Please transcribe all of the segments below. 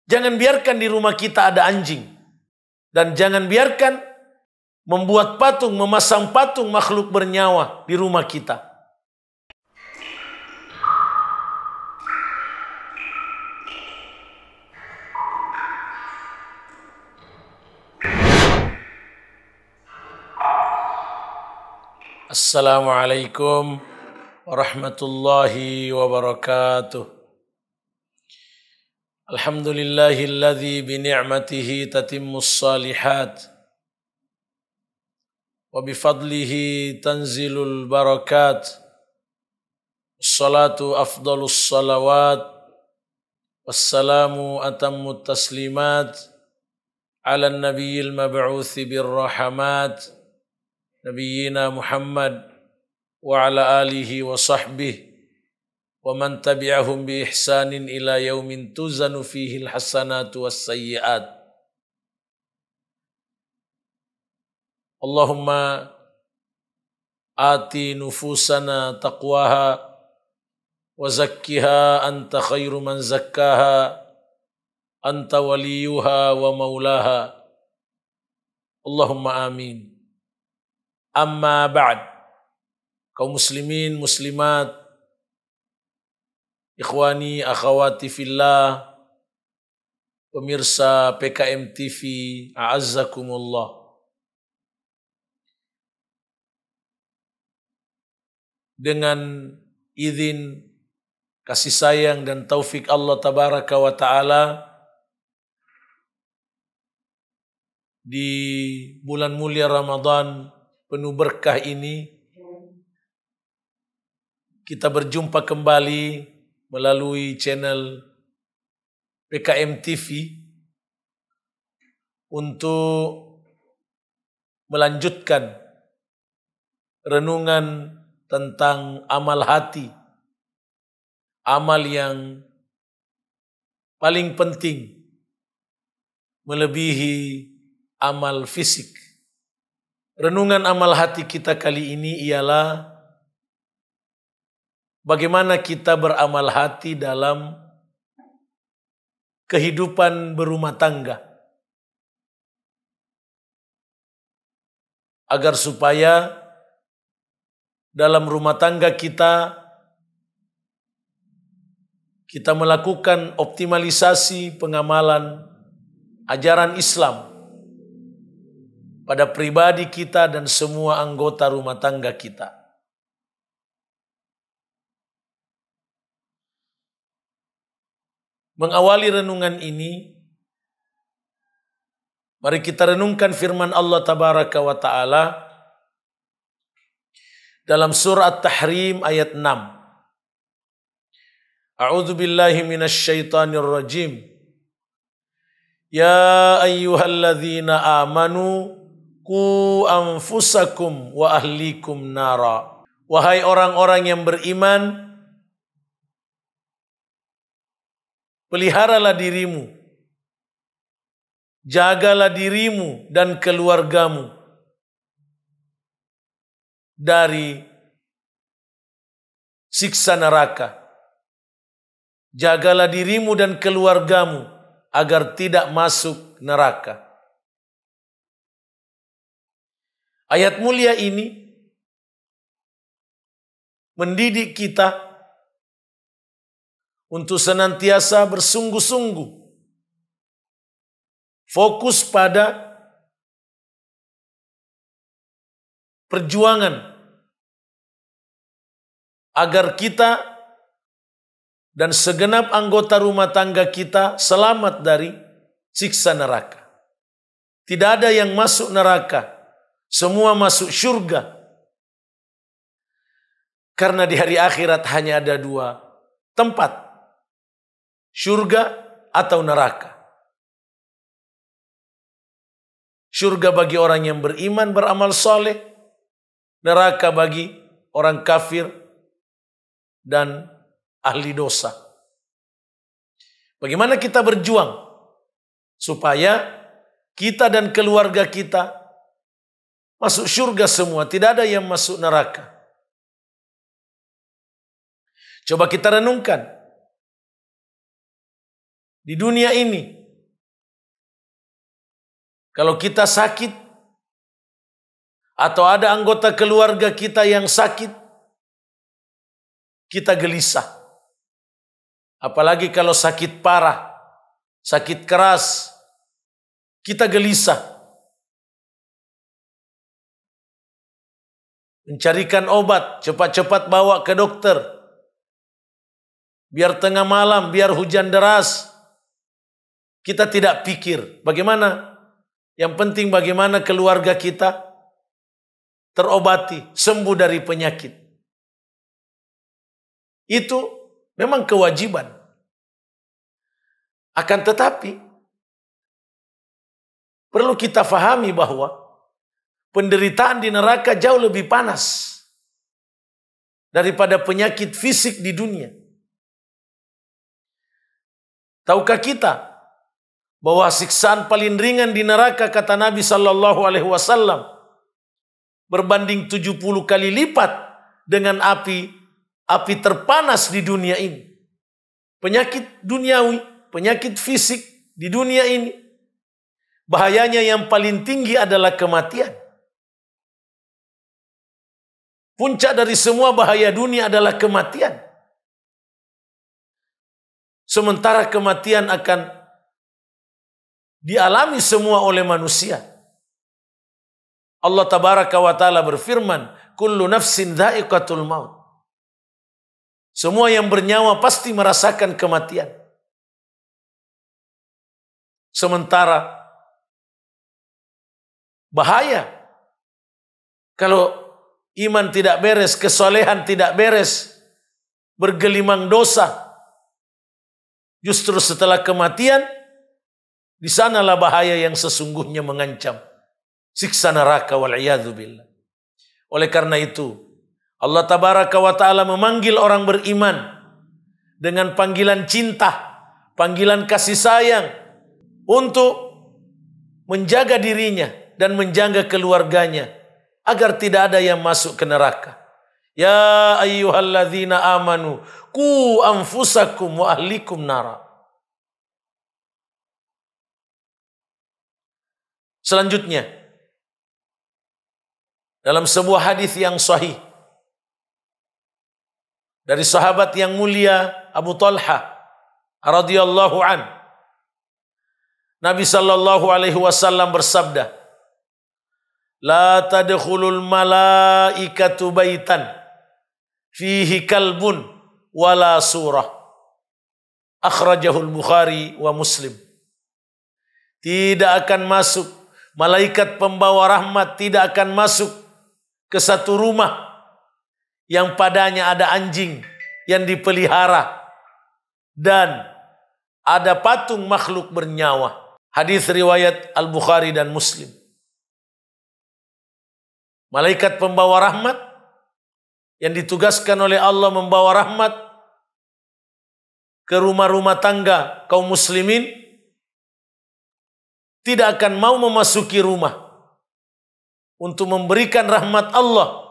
Jangan biarkan di rumah kita ada anjing. Dan jangan biarkan membuat patung, memasang patung makhluk bernyawa di rumah kita. Assalamualaikum warahmatullahi wabarakatuh. Alhamdulillahilladzi bini'matihi tatimmus salihat wa bifadlihi tanzilul barakat. Assalatu afdalus salawat wassalamu atammut taslimat ala nabiyil mab'uthi birrahamat Nabiyyina Muhammad wa ala alihi wa sahbihi wa man tabi'ahum bi ihsanin ila yaumin tuzanu fihi alhasanatu wassayyi'at. Allahumma ati nufusana taqwaha wa zakkiha anta khairu man zakkaha anta waliyuha wa maulaha. Allahumma amin. Amma ba'd. Kaum muslimin, muslimat, ikhwani, akhawati fillah, pemirsa PKM TV, a'azzakumullah. Dengan izin, kasih sayang dan taufik Allah tabaraka wa ta'ala, di bulan mulia Ramadan penuh berkah ini, kita berjumpa kembali melalui channel PKM TV untuk melanjutkan renungan tentang amal hati, amal yang paling penting melebihi amal fisik. Renungan amal hati kita kali ini ialah bagaimana kita beramal hati dalam kehidupan berumah tangga. Agar supaya dalam rumah tangga kita melakukan optimalisasi pengamalan ajaran Islam pada pribadi kita dan semua anggota rumah tangga kita. Mengawali renungan ini, mari kita renungkan firman Allah tabaraka wa ta'ala dalam surah At-Tahrim ayat 6. A'udzu billahi minasy syaithanir rajim. Ya ayyuhalladzina amanu qu anfusakum wa ahlikum nara. Wahai orang-orang yang beriman, peliharalah dirimu, jagalah dirimu dan keluargamu dari siksa neraka. Jagalah dirimu dan keluargamu agar tidak masuk neraka. Ayat mulia ini mendidik kita untuk senantiasa bersungguh-sungguh fokus pada perjuangan agar kita dan segenap anggota rumah tangga kita selamat dari siksa neraka. Tidak ada yang masuk neraka. Semua masuk surga. Karena di hari akhirat hanya ada dua tempat. Surga atau neraka. Surga bagi orang yang beriman, beramal soleh. Neraka bagi orang kafir dan ahli dosa. Bagaimana kita berjuang supaya kita dan keluarga kita masuk surga semua, tidak ada yang masuk neraka. Coba kita renungkan. Di dunia ini, Kalau kita sakit, atau ada anggota keluarga kita yang sakit, kita gelisah. Apalagi kalau sakit parah, sakit keras, kita gelisah. Mencarikan obat, cepat-cepat bawa ke dokter. Biar tengah malam, biar hujan deras. Kita tidak pikir bagaimana. Yang penting bagaimana keluarga kita terobati, sembuh dari penyakit. Itu memang kewajiban. Akan tetapi, perlu kita fahami bahwa penderitaan di neraka jauh lebih panas daripada penyakit fisik di dunia. Tahukah kita bahwa siksaan paling ringan di neraka, kata Nabi SAW, berbanding 70 kali lipat dengan api terpanas di dunia ini. Penyakit duniawi, penyakit fisik di dunia ini, bahayanya yang paling tinggi adalah kematian. Puncak dari semua bahaya dunia adalah kematian. Sementara kematian akan dialami semua oleh manusia. Allah tabaraka wa ta'ala berfirman, kullu nafsin dha'iqatul maut. Semua yang bernyawa pasti merasakan kematian. Sementara bahaya kalau iman tidak beres, kesolehan tidak beres, bergelimang dosa. Justru setelah kematian, di sanalah bahaya yang sesungguhnya mengancam. Siksa neraka wal'iyadzu billah. Oleh karena itu, Allah tabaraka wa ta'ala memanggil orang beriman dengan panggilan cinta, panggilan kasih sayang untuk menjaga dirinya dan menjaga keluarganya agar tidak ada yang masuk ke neraka. Ya ayyuhalladzina amanu qu anfusakum wa ahlikum nara. Selanjutnya, dalam sebuah hadis yang sahih dari sahabat yang mulia Abu Talha radhiyallahu an, Nabi sallallahu alaihi wasallam bersabda, la tadkhulul malaikatu baitan fihi kalbun wala surah. Akhrajahul Bukhari wa Muslim. Tidak akan masuk, malaikat pembawa rahmat tidak akan masuk ke satu rumah yang padanya ada anjing yang dipelihara dan ada patung makhluk bernyawa. Hadis riwayat Al-Bukhari dan Muslim. Malaikat pembawa rahmat yang ditugaskan oleh Allah membawa rahmat ke rumah-rumah tangga kaum muslimin tidak akan mau memasuki rumah untuk memberikan rahmat Allah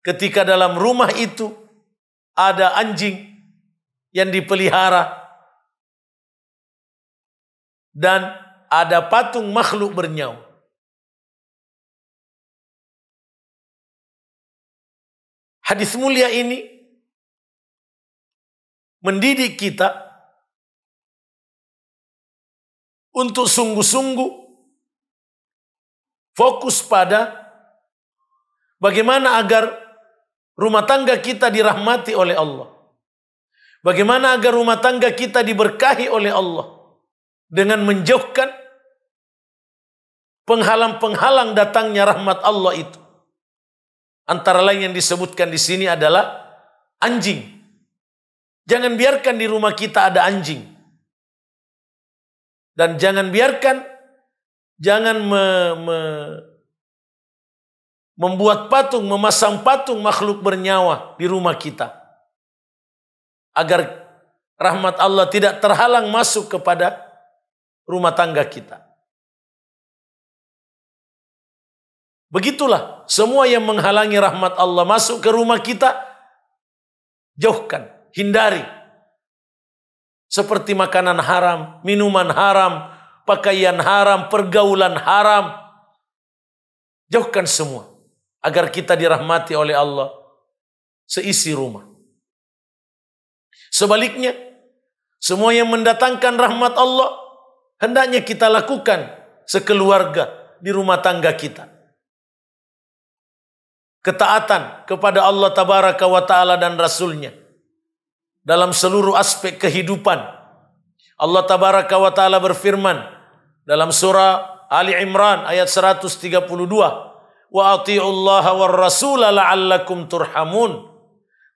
ketika dalam rumah itu ada anjing yang dipelihara dan ada patung makhluk bernyawa. Hadis mulia ini mendidik kita untuk sungguh-sungguh fokus pada bagaimana agar rumah tangga kita dirahmati oleh Allah. Bagaimana agar rumah tangga kita diberkahi oleh Allah dengan menjauhkan penghalang-penghalang datangnya rahmat Allah itu. Antara lain yang disebutkan di sini adalah anjing. Jangan biarkan di rumah kita ada anjing. Dan jangan biarkan, membuat patung, memasang patung makhluk bernyawa di rumah kita. Agar rahmat Allah tidak terhalang masuk kepada rumah tangga kita. Begitulah, semua yang menghalangi rahmat Allah masuk ke rumah kita, jauhkan, hindari. Seperti makanan haram, minuman haram, pakaian haram, pergaulan haram. Jauhkan semua agar kita dirahmati oleh Allah seisi rumah. Sebaliknya, semua yang mendatangkan rahmat Allah hendaknya kita lakukan sekeluarga di rumah tangga kita. Ketaatan kepada Allah Tabaraka wa Ta'ala dan Rasulnya dalam seluruh aspek kehidupan. Allah Tabaraka wa Ta'ala berfirman dalam surah Ali Imran ayat 132, wa ati'ullaha war rasula la'allakum turhamun.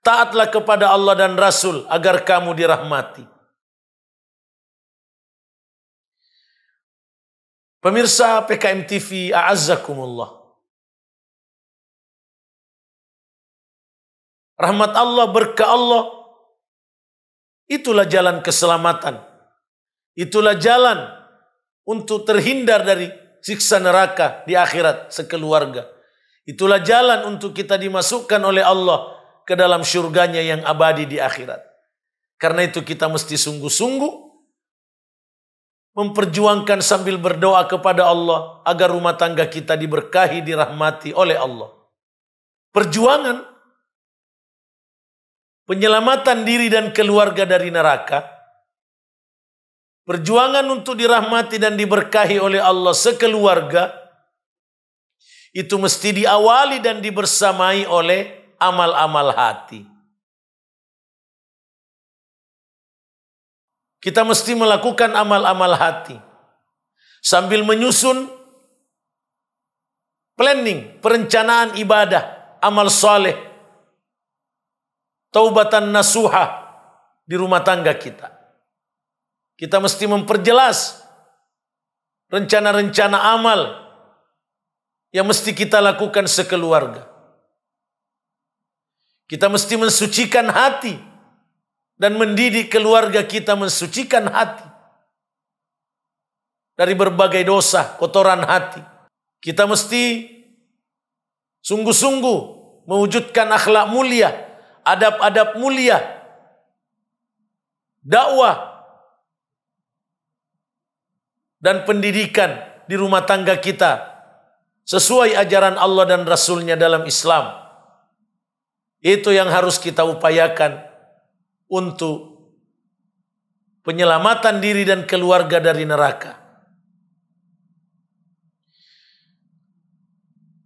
Taatlah kepada Allah dan Rasul agar kamu dirahmati. Pemirsa PKM TV, a'azzakumullah. Rahmat Allah, berkah Allah, itulah jalan keselamatan. Itulah jalan untuk terhindar dari siksa neraka di akhirat sekeluarga. Itulah jalan untuk kita dimasukkan oleh Allah ke dalam syurganya yang abadi di akhirat. Karena itu kita mesti sungguh-sungguh memperjuangkan sambil berdoa kepada Allah agar rumah tangga kita diberkahi, dirahmati oleh Allah. Perjuangan penyelamatan diri dan keluarga dari neraka, perjuangan untuk dirahmati dan diberkahi oleh Allah sekeluarga, itu mesti diawali dan dibersamai oleh amal-amal hati. Kita mesti melakukan amal-amal hati sambil menyusun planning, perencanaan ibadah, amal soleh, taubatan nasuha di rumah tangga kita. Kita mesti memperjelas rencana-rencana amal yang mesti kita lakukan sekeluarga. Kita mesti mensucikan hati dan mendidik keluarga kita mensucikan hati dari berbagai dosa, kotoran hati. Kita mesti sungguh-sungguh mewujudkan akhlak mulia, adab-adab mulia, dakwah, dan pendidikan di rumah tangga kita sesuai ajaran Allah dan Rasulnya dalam Islam. Itu yang harus kita upayakan untuk penyelamatan diri dan keluarga dari neraka.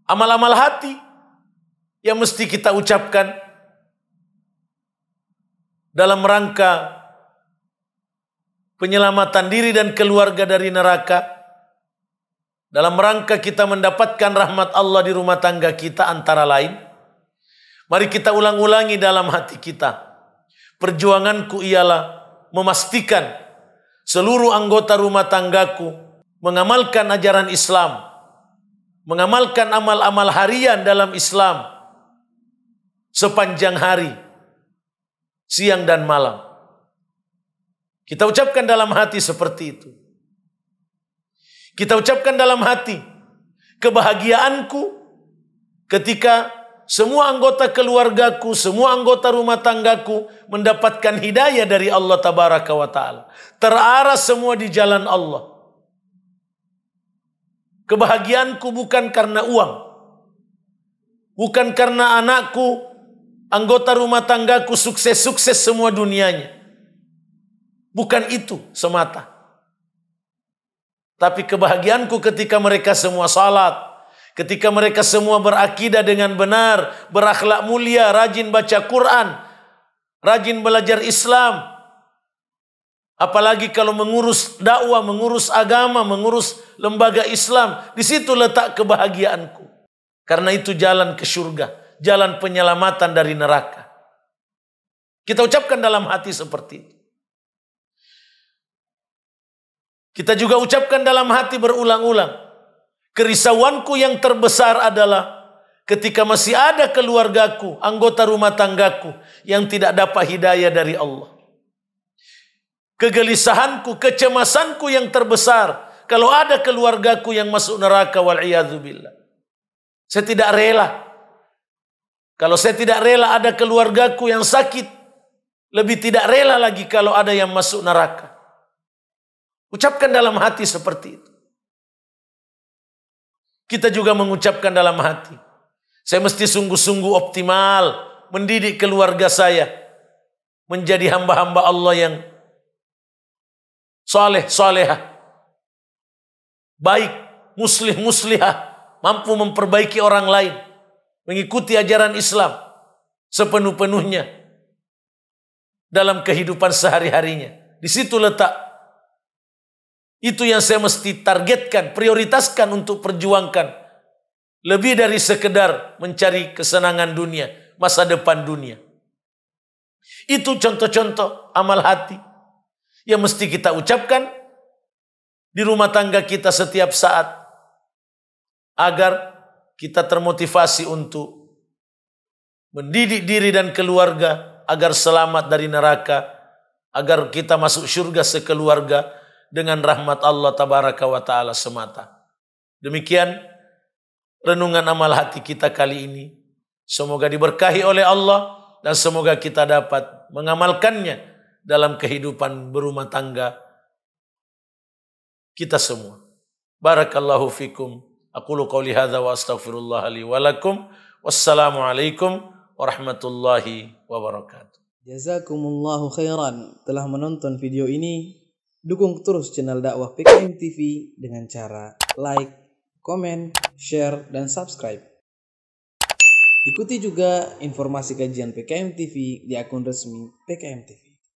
Amal-amal hati yang mesti kita ucapkan dalam rangka penyelamatan diri dan keluarga dari neraka, dalam rangka kita mendapatkan rahmat Allah di rumah tangga kita antara lain, mari kita ulang-ulangi dalam hati kita. Perjuanganku ialah memastikan seluruh anggota rumah tanggaku mengamalkan ajaran Islam, mengamalkan amal-amal harian dalam Islam sepanjang hari, siang dan malam. Kita ucapkan dalam hati seperti itu. Kita ucapkan dalam hati kebahagiaanku ketika semua anggota keluargaku, semua anggota rumah tanggaku mendapatkan hidayah dari Allah Tabaraka wa Ta'ala. Terarah semua di jalan Allah. Kebahagiaanku bukan karena uang. Bukan karena anakku, anggota rumah tanggaku sukses-sukses semua dunianya. Bukan itu semata. Tapi kebahagiaanku ketika mereka semua salat, ketika mereka semua berakidah dengan benar, berakhlak mulia, rajin baca Quran, rajin belajar Islam. Apalagi kalau mengurus dakwah, mengurus agama, mengurus lembaga Islam. Di situ letak kebahagiaanku. Karena itu jalan ke surga, jalan penyelamatan dari neraka. Kita ucapkan dalam hati seperti itu. Kita juga ucapkan dalam hati berulang-ulang. Kerisauanku yang terbesar adalah ketika masih ada keluargaku, anggota rumah tanggaku yang tidak dapat hidayah dari Allah. Kegelisahanku, kecemasanku yang terbesar kalau ada keluargaku yang masuk neraka, wal'iyadzubillah. Saya tidak rela. Kalau saya tidak rela ada keluargaku yang sakit, lebih tidak rela lagi kalau ada yang masuk neraka. Ucapkan dalam hati seperti itu. Kita juga mengucapkan dalam hati, saya mesti sungguh-sungguh optimal mendidik keluarga saya menjadi hamba-hamba Allah yang soleh, solehah, baik, muslih, muslihah, mampu memperbaiki orang lain, mengikuti ajaran Islam sepenuh-penuhnya dalam kehidupan sehari-harinya. Di situ letak. Itu yang saya mesti targetkan, prioritaskan untuk perjuangkan. Lebih dari sekedar mencari kesenangan dunia, masa depan dunia. Itu contoh-contoh amal hati yang mesti kita ucapkan di rumah tangga kita setiap saat. Agar kita termotivasi untuk mendidik diri dan keluarga agar selamat dari neraka. Agar kita masuk surga sekeluarga dengan rahmat Allah tabaraka wa ta'ala semata. Demikian renungan amal hati kita kali ini. Semoga diberkahi oleh Allah dan semoga kita dapat mengamalkannya dalam kehidupan berumah tangga kita semua. Barakallahu fikum. Aqulu qawli hadza wa astaghfirullah li wa lakum. Wassalamualaikum warahmatullahi wabarakatuh. Jazakumullahu khairan telah menonton video ini. Dukung terus channel dakwah PKM TV dengan cara like, komen, share, dan subscribe. Ikuti juga informasi kajian PKM TV di akun resmi PKM TV.